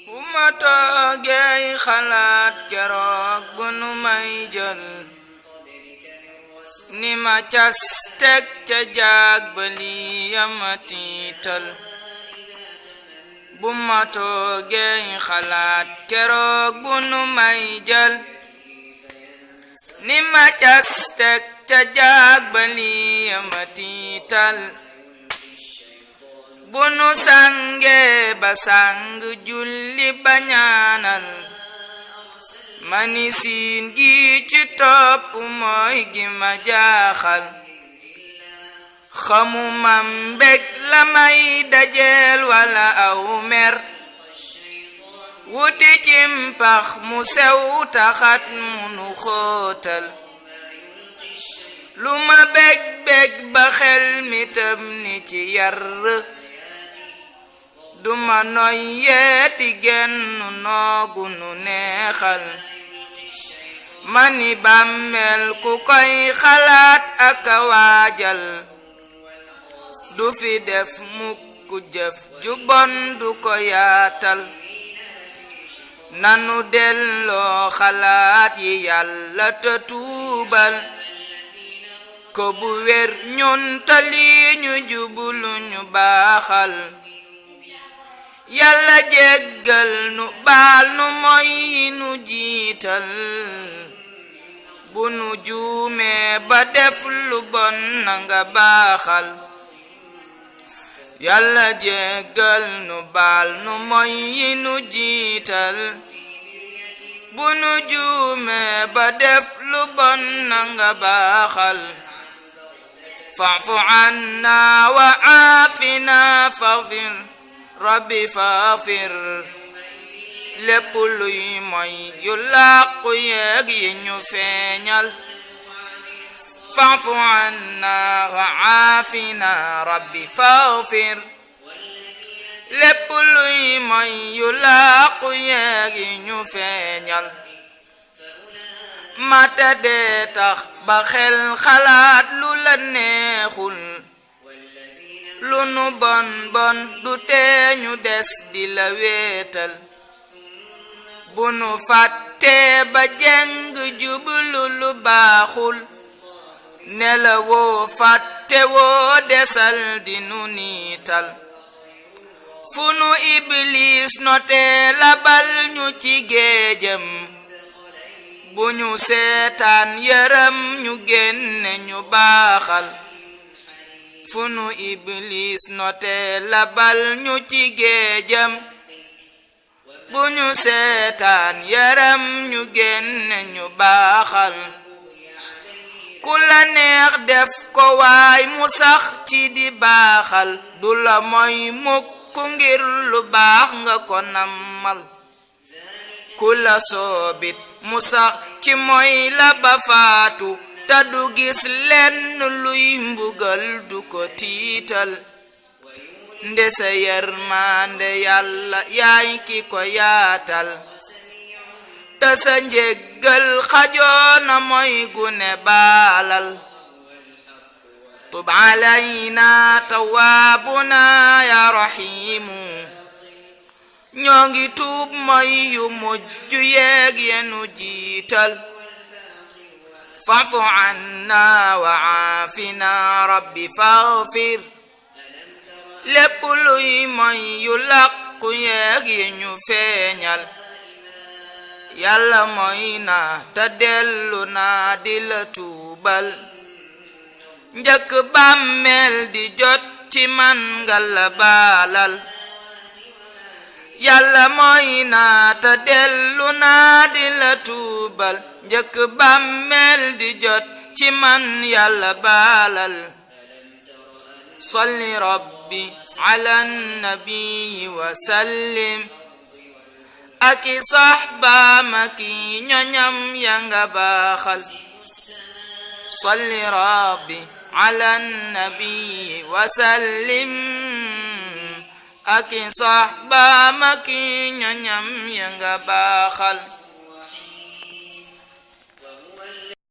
bu ma toogee xalaat keroog bu nu may jël ni ma cas teg ca jaag ba lii yama tiital bu ma toogee xalaat keroog bu nu may jël ni ma cas teg ca jaag ba lii yama tiital bu nu sange ba sang julli ba ñaanal mani siin gi ci topp mooy gi ma jaaxal xamuma mbég la may dajeel wala aw mer wuti cim pax mu sew taxat munu xóotal lu ma bég bég ba xel mi tëm ni ci yar duma noy yeeti gennu noogu nu neexal mani bàmmeel ku koy xalaat ak a waajal du fi def mukk jëf ju bon du ko yaatal nanu delloo xalaat yi yàlla te tuubal ko bu wér ñun tali ñu jublu ñu baaxal yàlla jéggal nu baal nu moy nu jiital bu nu juumee ba def lu bon na nga baaxal yàlla jéggal nu baal nu moy nu jiital bu nu juumee ba def lu bon na nga baaxal fa'fu anna wa aafina faghfir rabbi faghfir lépp luy moy yu làqu yeeg yi ñu feeñal fa'fu anna wa aafina rabbi faghfir lépp luy moy yu làqu yeeg yi ñu feeñal mata dee tax ba xel xalaat lu la neexul lu nu bon bon du tee ñu des di la wéetal bu nu fàttee ba jeng jublu lu baaxul ne la woo fàtte woo desal di nu niital fu nu iblis notee labal ñu ci géejam bu ñu seetaan yaram ñu génne ñu baaxal fu nu iblis notee labal ñu ci géejam bu ñu seetaan yaram ñu génne ñu baaxal ku la neex def ko waay mu sax ci di baaxal du la moy mukk ngir lu baax nga ko nammal ku la soobit mu sax ci moy la ba faatu ta du gis lenn luy mbugal du ko tiital nde sa yërmande yàlla yaay ki ko yaatal te sa njéggal xajoona moy gune baalal tub alayna tawaabuna ya rahimu ñoo ngi tuub moy yu mujj yeeg yenu jiital fa'fu anna wa aafina rabbi faghfir lépp luy moy yu làqu yeeg yi ñu feeñal yàlla moy na te dellu naa di la tuubal njëkk bàmmeel di jot ci man nga la baalal yàlla moy na te dellu naa di la tuubal njëkk bàmmeel di jot ci man yàlla baalal salli rabbi ala nabi wa sallim aki saxbaam aki ñoñam ya nga baaxal salli rabbi ala nabi wa sallim aki saxbaam aki ñoñam ya nga baaxal